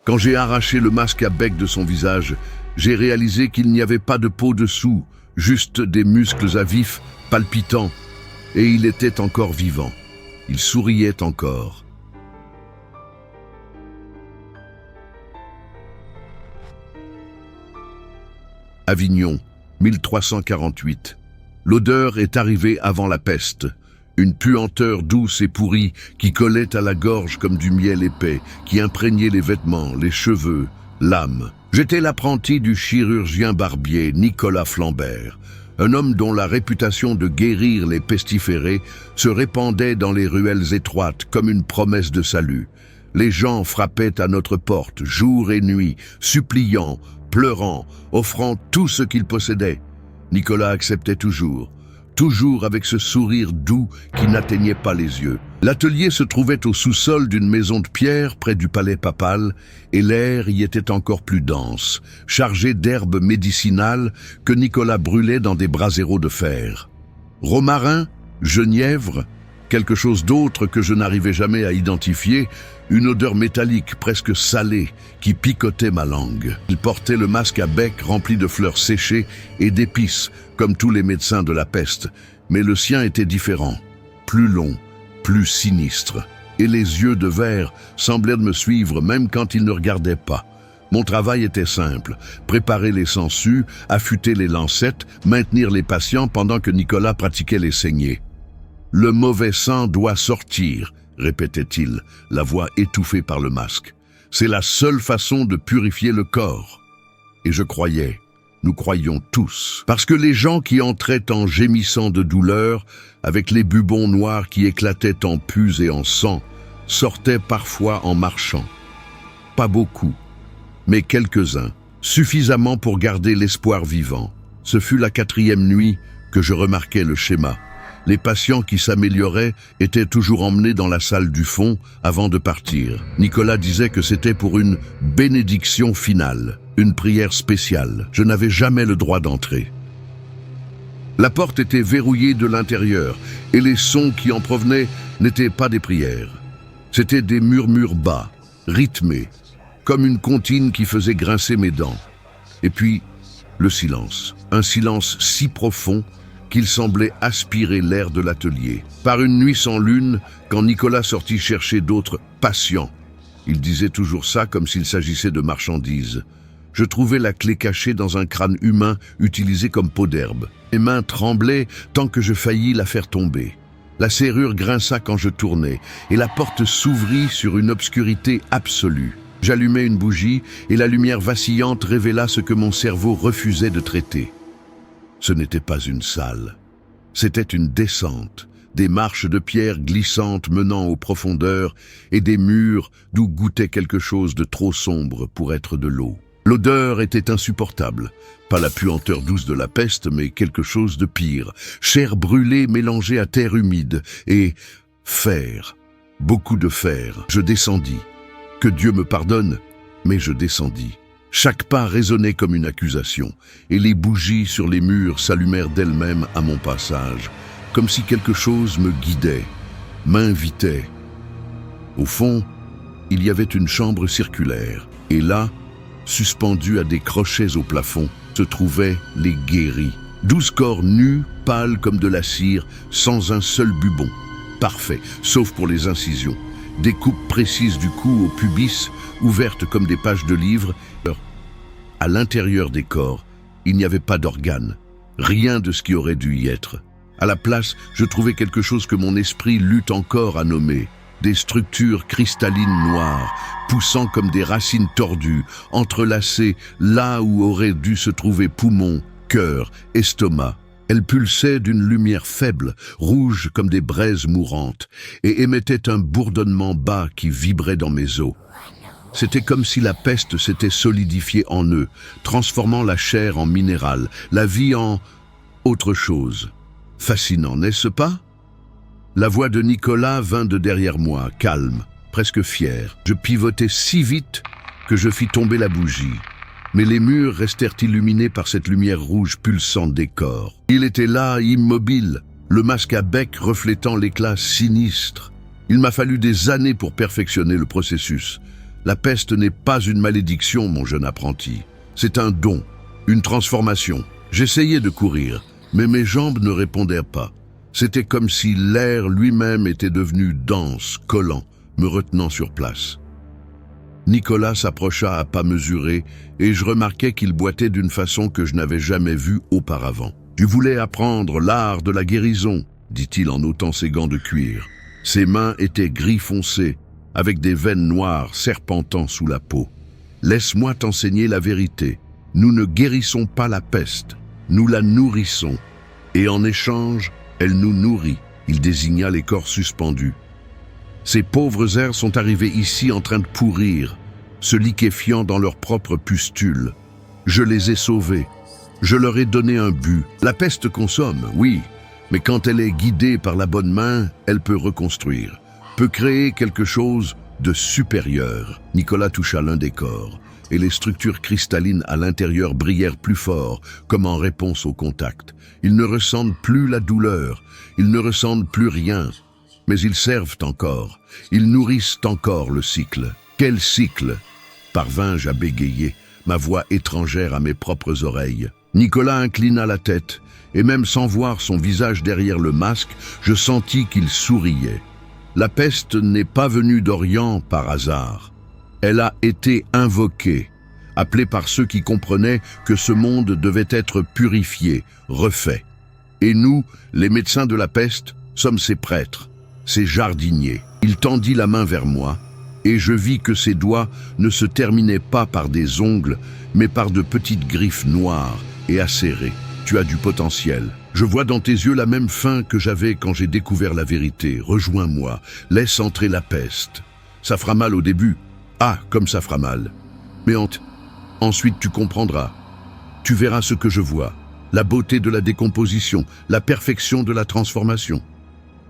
Quand j'ai arraché le masque à bec de son visage, j'ai réalisé qu'il n'y avait pas de peau dessous, juste des muscles à vif, palpitants, et il était encore vivant. Il souriait encore. Avignon, 1348. L'odeur est arrivée avant la peste. Une puanteur douce et pourrie qui collait à la gorge comme du miel épais, qui imprégnait les vêtements, les cheveux, l'âme. J'étais l'apprenti du chirurgien barbier Nicolas Flambert, un homme dont la réputation de guérir les pestiférés se répandait dans les ruelles étroites comme une promesse de salut. Les gens frappaient à notre porte, jour et nuit, suppliant, pleurant, offrant tout ce qu'ils possédaient. Nicolas acceptait toujours avec ce sourire doux qui n'atteignait pas les yeux. L'atelier se trouvait au sous-sol d'une maison de pierre près du palais papal, et l'air y était encore plus dense, chargé d'herbes médicinales que Nicolas brûlait dans des braseros de fer. Romarin, genièvre, quelque chose d'autre que je n'arrivais jamais à identifier, une odeur métallique presque salée qui picotait ma langue. Il portait le masque à bec rempli de fleurs séchées et d'épices, comme tous les médecins de la peste, mais le sien était différent, plus long, plus sinistre, et les yeux de verre semblaient me suivre même quand il ne regardait pas. Mon travail était simple, préparer les sangsues, affûter les lancettes, maintenir les patients pendant que Nicolas pratiquait les saignées. « Le mauvais sang doit sortir », répétait-il, la voix étouffée par le masque. « C'est la seule façon de purifier le corps. » Et je croyais, nous croyions tous, parce que les gens qui entraient en gémissant de douleur, avec les bubons noirs qui éclataient en pus et en sang, sortaient parfois en marchant. Pas beaucoup, mais quelques-uns, suffisamment pour garder l'espoir vivant. Ce fut la 4e nuit que je remarquai le schéma. Les patients qui s'amélioraient étaient toujours emmenés dans la salle du fond avant de partir. Nicolas disait que c'était pour une bénédiction finale, une prière spéciale. Je n'avais jamais le droit d'entrer. La porte était verrouillée de l'intérieur et les sons qui en provenaient n'étaient pas des prières. C'étaient des murmures bas, rythmés, comme une comptine qui faisait grincer mes dents. Et puis, le silence. Un silence si profond qu'il semblait aspirer l'air de l'atelier. Par une nuit sans lune, quand Nicolas sortit chercher d'autres patients, il disait toujours ça comme s'il s'agissait de marchandises. Je trouvais la clé cachée dans un crâne humain utilisé comme pot d'herbe. Mes mains tremblaient tant que je faillis la faire tomber. La serrure grinça quand je tournais, et la porte s'ouvrit sur une obscurité absolue. J'allumai une bougie, et la lumière vacillante révéla ce que mon cerveau refusait de traiter. Ce n'était pas une salle, c'était une descente, des marches de pierre glissantes menant aux profondeurs et des murs d'où goûtait quelque chose de trop sombre pour être de l'eau. L'odeur était insupportable, pas la puanteur douce de la peste, mais quelque chose de pire, chair brûlée mélangée à terre humide et fer, beaucoup de fer. Je descendis, que Dieu me pardonne, mais je descendis. Chaque pas résonnait comme une accusation, et les bougies sur les murs s'allumèrent d'elles-mêmes à mon passage, comme si quelque chose me guidait, m'invitait. Au fond, il y avait une chambre circulaire, et là, suspendus à des crochets au plafond, se trouvaient les guéris. 12 corps nus, pâles comme de la cire, sans un seul bubon. Parfait, sauf pour les incisions. Des coupes précises du cou au pubis, ouvertes comme des pages de livres. À l'intérieur des corps, il n'y avait pas d'organes, rien de ce qui aurait dû y être. À la place, je trouvais quelque chose que mon esprit lutte encore à nommer. Des structures cristallines noires, poussant comme des racines tordues, entrelacées là où auraient dû se trouver poumons, cœur, estomac. Elles pulsaient d'une lumière faible, rouge comme des braises mourantes, et émettaient un bourdonnement bas qui vibrait dans mes os. C'était comme si la peste s'était solidifiée en eux, transformant la chair en minéral, la vie en autre chose. Fascinant, n'est-ce pas? La voix de Nicolas vint de derrière moi, calme, presque fière. Je pivotais si vite que je fis tomber la bougie. Mais les murs restèrent illuminés par cette lumière rouge pulsante des corps. Il était là, immobile, le masque à bec reflétant l'éclat sinistre. Il m'a fallu des années pour perfectionner le processus. La peste n'est pas une malédiction, mon jeune apprenti. C'est un don, une transformation. J'essayais de courir, mais mes jambes ne répondaient pas. C'était comme si l'air lui-même était devenu dense, collant, me retenant sur place. Nicolas s'approcha à pas mesurés et je remarquai qu'il boitait d'une façon que je n'avais jamais vue auparavant. « Tu voulais apprendre l'art de la guérison », dit-il en ôtant ses gants de cuir. Ses mains étaient gris foncé, avec des veines noires serpentant sous la peau. « Laisse-moi t'enseigner la vérité. Nous ne guérissons pas la peste, nous la nourrissons. Et en échange, elle nous nourrit. » Il désigna les corps suspendus. Ces pauvres airs sont arrivés ici en train de pourrir, se liquéfiant dans leurs propres pustules. Je les ai sauvés. Je leur ai donné un but. La peste consomme, oui, mais quand elle est guidée par la bonne main, elle peut reconstruire, peut créer quelque chose de supérieur. Nicolas toucha l'un des corps, et les structures cristallines à l'intérieur brillèrent plus fort, comme en réponse au contact. Ils ne ressentent plus la douleur, ils ne ressentent plus rien, mais ils servent encore, ils nourrissent encore le cycle. Quel cycle? Parvins-je à bégayer, ma voix étrangère à mes propres oreilles. Nicolas inclina la tête, et même sans voir son visage derrière le masque, je sentis qu'il souriait. La peste n'est pas venue d'Orient par hasard. Elle a été invoquée, appelée par ceux qui comprenaient que ce monde devait être purifié, refait. Et nous, les médecins de la peste, sommes ses prêtres, ses jardiniers. Il tendit la main vers moi, et je vis que ses doigts ne se terminaient pas par des ongles, mais par de petites griffes noires et acérées. Tu as du potentiel. Je vois dans tes yeux la même faim que j'avais quand j'ai découvert la vérité. Rejoins-moi, laisse entrer la peste. Ça fera mal au début. Ah, comme ça fera mal. Mais ensuite tu comprendras. Tu verras ce que je vois. La beauté de la décomposition, la perfection de la transformation.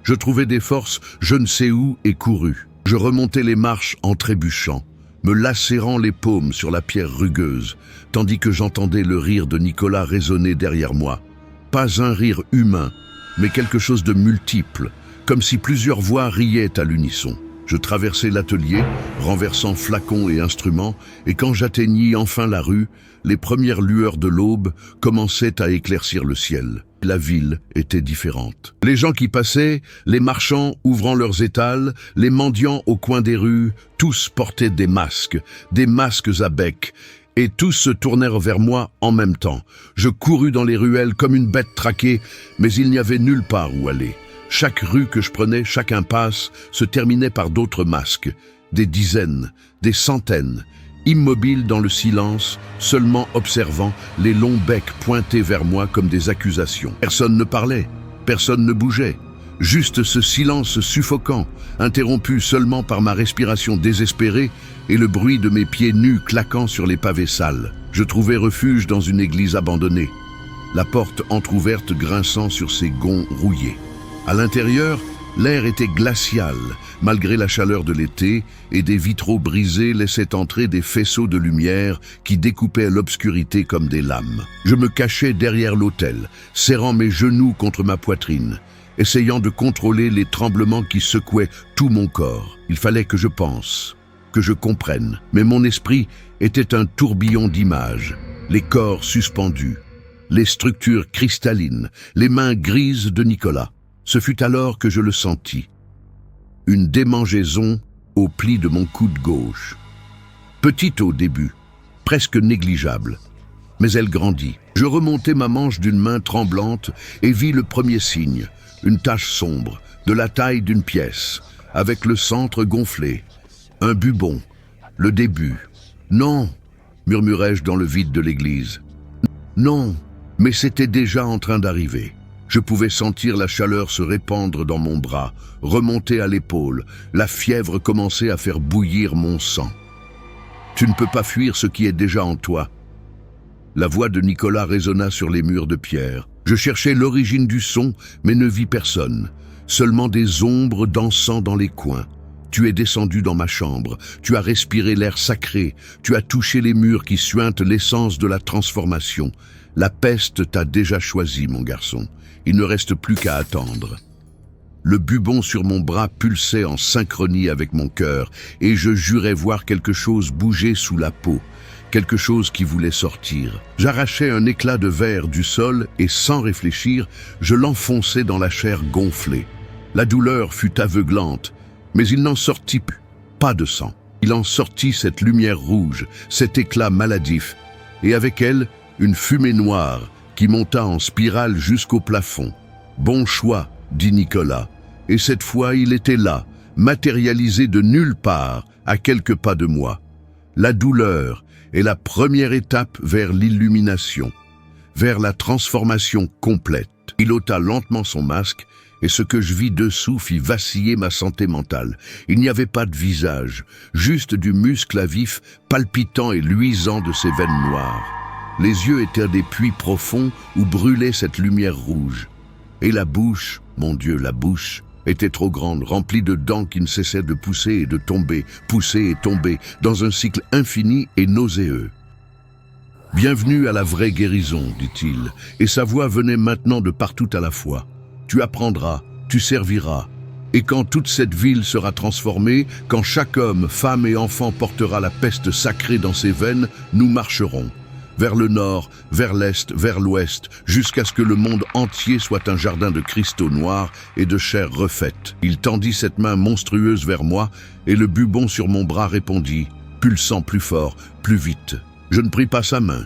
Je trouvais des forces je ne sais où et courus. Je remontais les marches en trébuchant, me lacérant les paumes sur la pierre rugueuse, tandis que j'entendais le rire de Nicolas résonner derrière moi. Pas un rire humain, mais quelque chose de multiple, comme si plusieurs voix riaient à l'unisson. Je traversai l'atelier, renversant flacons et instruments, et quand j'atteignis enfin la rue, les premières lueurs de l'aube commençaient à éclaircir le ciel. La ville était différente. Les gens qui passaient, les marchands ouvrant leurs étals, les mendiants au coin des rues, tous portaient des masques à bec, et tous se tournèrent vers moi en même temps. Je courus dans les ruelles comme une bête traquée, mais il n'y avait nulle part où aller. Chaque rue que je prenais, chaque impasse, se terminait par d'autres masques, des dizaines, des centaines, immobiles dans le silence, seulement observant les longs becs pointés vers moi comme des accusations. Personne ne parlait, personne ne bougeait, juste ce silence suffocant, interrompu seulement par ma respiration désespérée et le bruit de mes pieds nus claquant sur les pavés sales. Je trouvais refuge dans une église abandonnée, la porte entr'ouverte grinçant sur ses gonds rouillés. À l'intérieur, l'air était glacial, malgré la chaleur de l'été, et des vitraux brisés laissaient entrer des faisceaux de lumière qui découpaient l'obscurité comme des lames. Je me cachais derrière l'autel, serrant mes genoux contre ma poitrine, essayant de contrôler les tremblements qui secouaient tout mon corps. Il fallait que je pense, que je comprenne, mais mon esprit était un tourbillon d'images, les corps suspendus, les structures cristallines, les mains grises de Nicolas. Ce fut alors que je le sentis. Une démangeaison au pli de mon coude gauche. Petite au début, presque négligeable, mais elle grandit. Je remontai ma manche d'une main tremblante et vis le premier signe, une tache sombre, de la taille d'une pièce, avec le centre gonflé. Un bubon, le début. Non, murmurai-je dans le vide de l'église. Non, mais c'était déjà en train d'arriver. Je pouvais sentir la chaleur se répandre dans mon bras, remonter à l'épaule. La fièvre commençait à faire bouillir mon sang. Tu ne peux pas fuir ce qui est déjà en toi. La voix de Nicolas résonna sur les murs de pierre. Je cherchais l'origine du son, mais ne vis personne. Seulement des ombres dansant dans les coins. Tu es descendu dans ma chambre, tu as respiré l'air sacré, tu as touché les murs qui suintent l'essence de la transformation. La peste t'a déjà choisi, mon garçon. Il ne reste plus qu'à attendre. Le bubon sur mon bras pulsait en synchronie avec mon cœur, et je jurais voir quelque chose bouger sous la peau, quelque chose qui voulait sortir. J'arrachais un éclat de verre du sol et sans réfléchir, je l'enfonçai dans la chair gonflée. La douleur fut aveuglante, mais il n'en sortit pas de sang. Il en sortit cette lumière rouge, cet éclat maladif, et avec elle, une fumée noire qui monta en spirale jusqu'au plafond. « Bon choix », dit Nicolas, et cette fois il était là, matérialisé de nulle part, à quelques pas de moi. La douleur est la première étape vers l'illumination, vers la transformation complète. Il ôta lentement son masque, et ce que je vis dessous fit vaciller ma santé mentale. Il n'y avait pas de visage, juste du muscle à vif, palpitant et luisant de ses veines noires. Les yeux étaient des puits profonds où brûlait cette lumière rouge. Et la bouche, mon Dieu, la bouche, était trop grande, remplie de dents qui ne cessaient de pousser et de tomber, pousser et tomber, dans un cycle infini et nauséeux. « Bienvenue à la vraie guérison, dit-il, et sa voix venait maintenant de partout à la fois. Tu apprendras, tu serviras, et quand toute cette ville sera transformée, quand chaque homme, femme et enfant portera la peste sacrée dans ses veines, nous marcherons. Vers le nord, vers l'est, vers l'ouest, jusqu'à ce que le monde entier soit un jardin de cristaux noirs et de chair refaite. » Il tendit cette main monstrueuse vers moi, et le bubon sur mon bras répondit, pulsant plus fort, plus vite. Je ne pris pas sa main.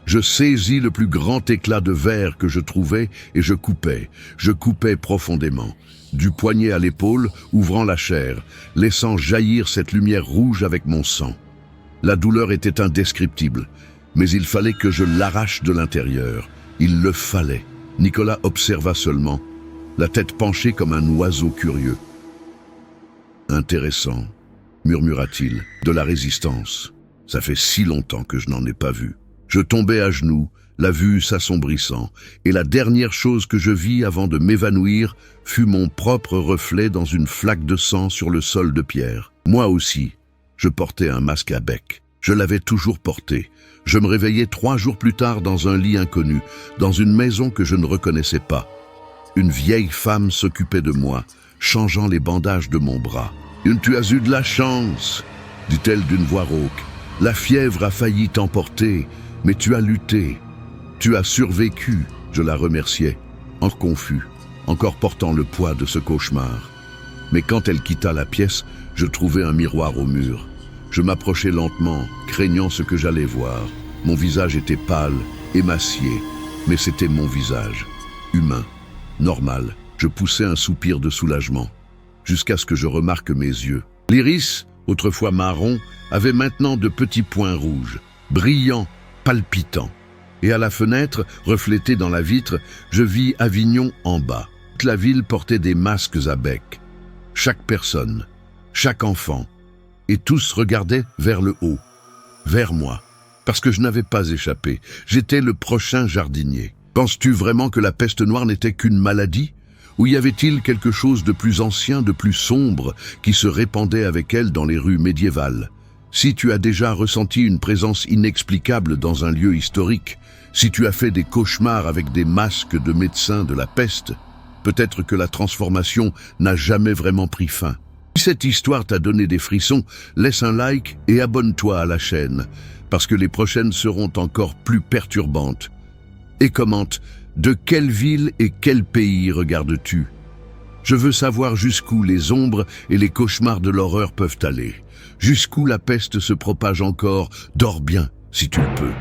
Je saisis le plus grand éclat de verre que je trouvais et je coupais profondément, du poignet à l'épaule, ouvrant la chair, laissant jaillir cette lumière rouge avec mon sang. La douleur était indescriptible, mais il fallait que je l'arrache de l'intérieur. Il le fallait. Nicolas observa seulement, la tête penchée comme un oiseau curieux. « Intéressant, murmura-t-il, de la résistance. Ça fait si longtemps que je n'en ai pas vu. » Je tombai à genoux, la vue s'assombrissant, et la dernière chose que je vis avant de m'évanouir fut mon propre reflet dans une flaque de sang sur le sol de pierre. Moi aussi, je portais un masque à bec. Je l'avais toujours porté. Je me réveillais 3 jours plus tard dans un lit inconnu, dans une maison que je ne reconnaissais pas. Une vieille femme s'occupait de moi, changeant les bandages de mon bras. « Tu as eu de la chance !» dit-elle d'une voix rauque. « La fièvre a failli t'emporter. Mais tu as lutté, tu as survécu. » Je la remerciais, encore confus, encore portant le poids de ce cauchemar. Mais quand elle quitta la pièce, je trouvai un miroir au mur. Je m'approchai lentement, craignant ce que j'allais voir. Mon visage était pâle, émacié, mais c'était mon visage, humain, normal. Je poussai un soupir de soulagement, jusqu'à ce que je remarque mes yeux. L'iris, autrefois marron, avait maintenant de petits points rouges, brillants, palpitant. Et à la fenêtre, reflétée dans la vitre, je vis Avignon en bas. Toute la ville portait des masques à bec. Chaque personne, chaque enfant, et tous regardaient vers le haut, vers moi, parce que je n'avais pas échappé. J'étais le prochain jardinier. Penses-tu vraiment que la peste noire n'était qu'une maladie? Ou y avait-il quelque chose de plus ancien, de plus sombre, qui se répandait avec elle dans les rues médiévales? Si tu as déjà ressenti une présence inexplicable dans un lieu historique, si tu as fait des cauchemars avec des masques de médecins de la peste, peut-être que la transformation n'a jamais vraiment pris fin. Si cette histoire t'a donné des frissons, laisse un like et abonne-toi à la chaîne, parce que les prochaines seront encore plus perturbantes. Et commente, de quelle ville et quel pays regardes-tu? Je veux savoir jusqu'où les ombres et les cauchemars de l'horreur peuvent aller. Jusqu'où la peste se propage encore, dors bien si tu le peux.